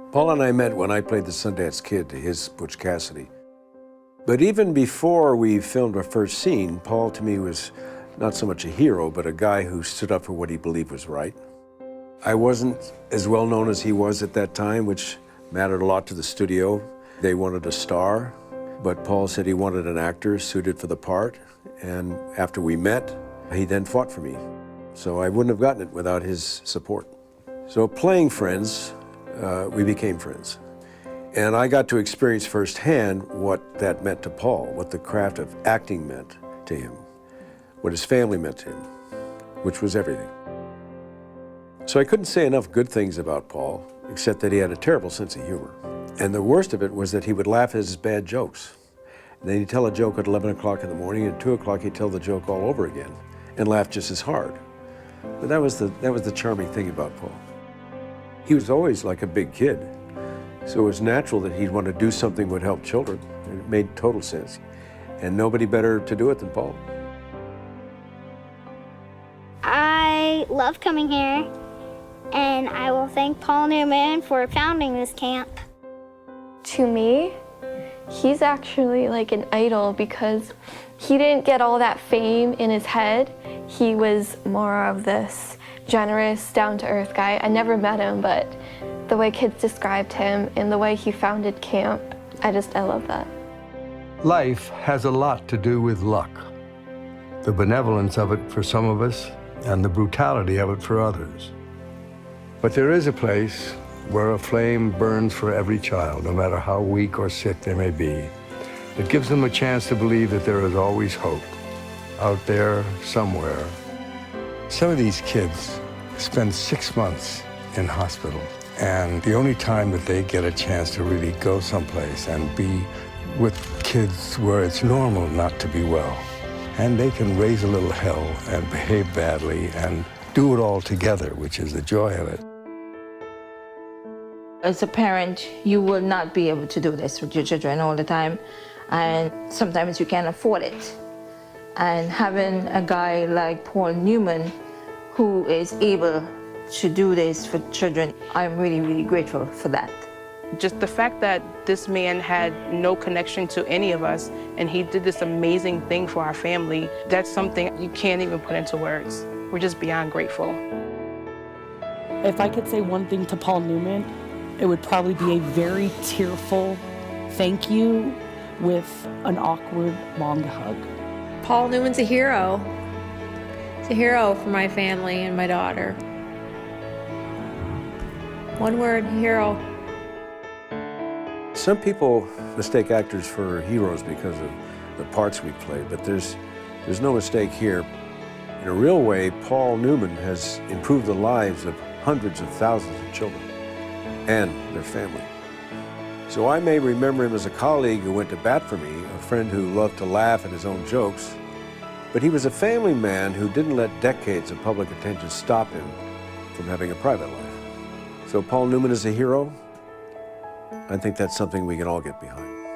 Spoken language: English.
Paul and I met when I played the Sundance Kid to his Butch Cassidy. But even before we filmed our first scene, Paul to me was not so much a hero, but a guy who stood up for what he believed was right. I wasn't as well known as he was at that time, which mattered a lot to the studio. They wanted a star, but Paul said he wanted an actor suited for the part. And after we met, he then fought for me. So I wouldn't have gotten it without his support. So playing friends, we became friends. And I got to experience firsthand what that meant to Paul, what the craft of acting meant to him, what his family meant to him, which was everything. So I couldn't say enough good things about Paul, except that he had a terrible sense of humor. And the worst of it was that he would laugh at his bad jokes. And then he'd tell a joke at 11 o'clock in the morning, and at 2 o'clock he'd tell the joke all over again and laugh just as hard. But that was the charming thing about Paul. He was always like a big kid, so it was natural that he'd want to do something that would help children. It made total sense. And nobody better to do it than Paul. I love coming here, and I will thank Paul Newman for founding this camp. To me, he's actually like an idol because he didn't get all that fame in his head. He was more of this generous, down-to-earth guy. I never met him, but the way kids described him and the way he founded camp, I love that. Life has a lot to do with luck. The benevolence of it for some of us and the brutality of it for others. But there is a place where a flame burns for every child, no matter how weak or sick they may be. It gives them a chance to believe that there is always hope out there somewhere. Some of these kids spend 6 months in hospital, and the only time that they get a chance to really go someplace and be with kids where it's normal not to be well. And they can raise a little hell and behave badly and do it all together, which is the joy of it. As a parent, you will not be able to do this with your children all the time, and sometimes you can't afford it. And having a guy like Paul Newman who is able to do this for children, I'm really, really grateful for that. Just the fact that this man had no connection to any of us and he did this amazing thing for our family, that's something you can't even put into words. We're just beyond grateful. If I could say one thing to Paul Newman, it would probably be a very tearful thank you with an awkward long hug. Paul Newman's a hero. He's a hero for my family and my daughter. One word, hero. Some people mistake actors for heroes because of the parts we play, but there's no mistake here. In a real way, Paul Newman has improved the lives of hundreds of thousands of children and their family. So I may remember him as a colleague who went to bat for me, a friend who loved to laugh at his own jokes, but he was a family man who didn't let decades of public attention stop him from having a private life. So Paul Newman is a hero. I think that's something we can all get behind.